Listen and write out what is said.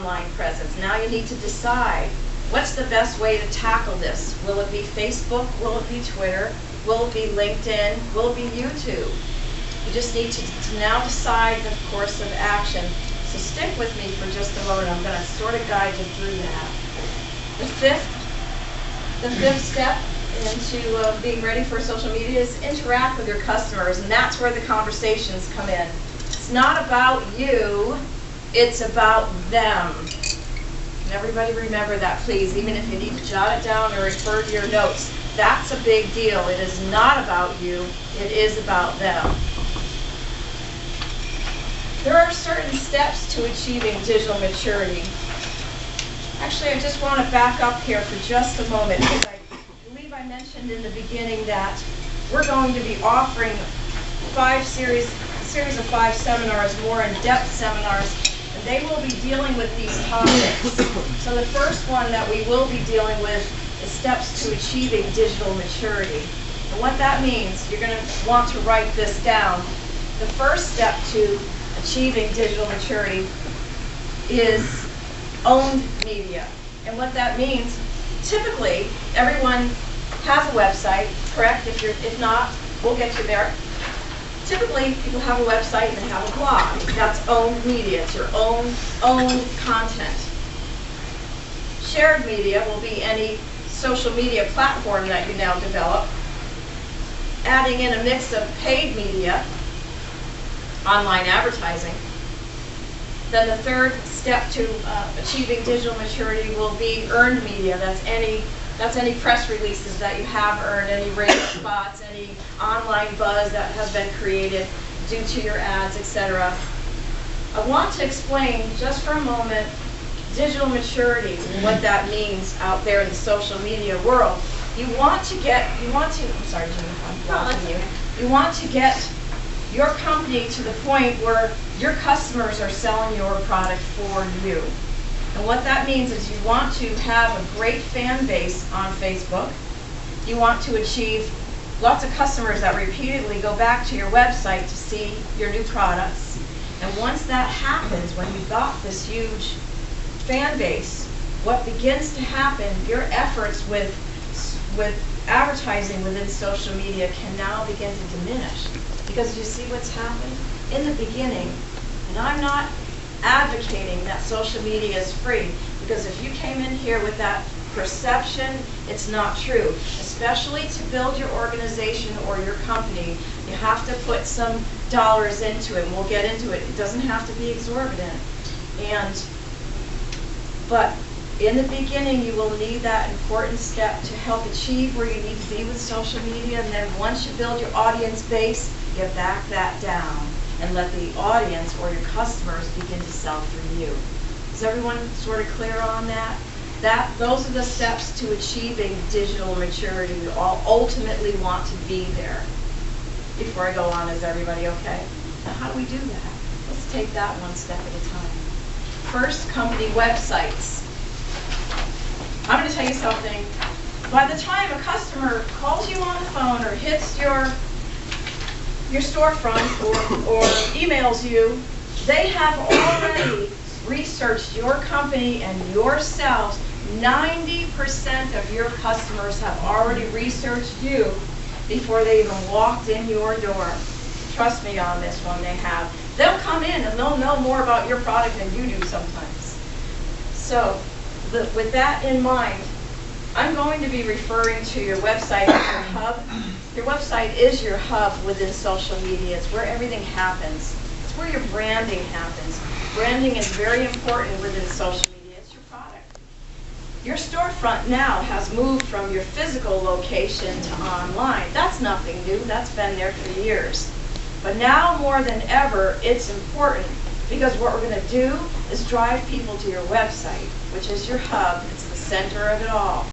online presence. Now you need to decide, what's the best way to tackle this? Will it be Facebook? Will it be Twitter? Will it be LinkedIn? Will it be YouTube? You just need to now decide the course of action. So stick with me for just a moment. I'm going to sort of guide you through that. The fifth step into being ready for social media is interact with your customers, and that's where the conversations come in. It's not about you, it's about them. And everybody remember that, please, even if you need to jot it down or refer to your notes. That's a big deal. It is not about you, it is about them. There are certain steps to achieving digital maturity. Actually, I just want to back up here for just a moment, because I believe I mentioned in the beginning that we're going to be offering a series of 5 seminars, more in-depth seminars, and they will be dealing with these topics. So the first one that we will be dealing with is steps to achieving digital maturity. And what that means, you're going to want to write this down. The first step to achieving digital maturity is owned media. And what that means, typically everyone has a website, correct? If not, we'll get you there. Typically people have a website and they have a blog. That's owned media. It's your own content. Shared media will be any social media platform that you now develop. Adding in a mix of paid media, online advertising. Then the third step to achieving digital maturity will be earned media. That's any press releases that you have earned, any radio spots, any online buzz that has been created due to your ads, etc. I want to explain just for a moment digital maturity and what that means out there in the social media world. You want to get your company to the point where your customers are selling your product for you. And what that means is you want to have a great fan base on Facebook. You want to achieve lots of customers that repeatedly go back to your website to see your new products. And once that happens, when you've got this huge fan base, what begins to happen, your efforts with advertising within social media can now begin to diminish. Because you see what's happened? In the beginning, and I'm not advocating that social media is free, because if you came in here with that perception, it's not true. Especially to build your organization or your company, you have to put some dollars into it, and we'll get into it. It doesn't have to be exorbitant. But in the beginning, you will need that important step to help achieve where you need to be with social media, and then once you build your audience base, you back that down and let the audience or your customers begin to sell through you. Is everyone sort of clear on that? Those are the steps to achieving digital maturity. We all ultimately want to be there. Before I go on, is everybody okay? Now, how do we do that? Let's take that one step at a time. First, company websites. I'm going to tell you something. By the time a customer calls you on the phone or hits your storefront or emails you, they have already researched your company and yourselves. 90% of your customers have already researched you before they even walked in your door. Trust me on this one, they have. They'll come in and they'll know more about your product than you do sometimes. So with that in mind, I'm going to be referring to your website as your hub. Your website is your hub within social media. It's where everything happens. It's where your branding happens. Branding is very important within social media. It's your product. Your storefront now has moved from your physical location to online. That's nothing new. That's been there for years. But now more than ever, it's important, because what we're going to do is drive people to your website, which is your hub. It's the center of it all.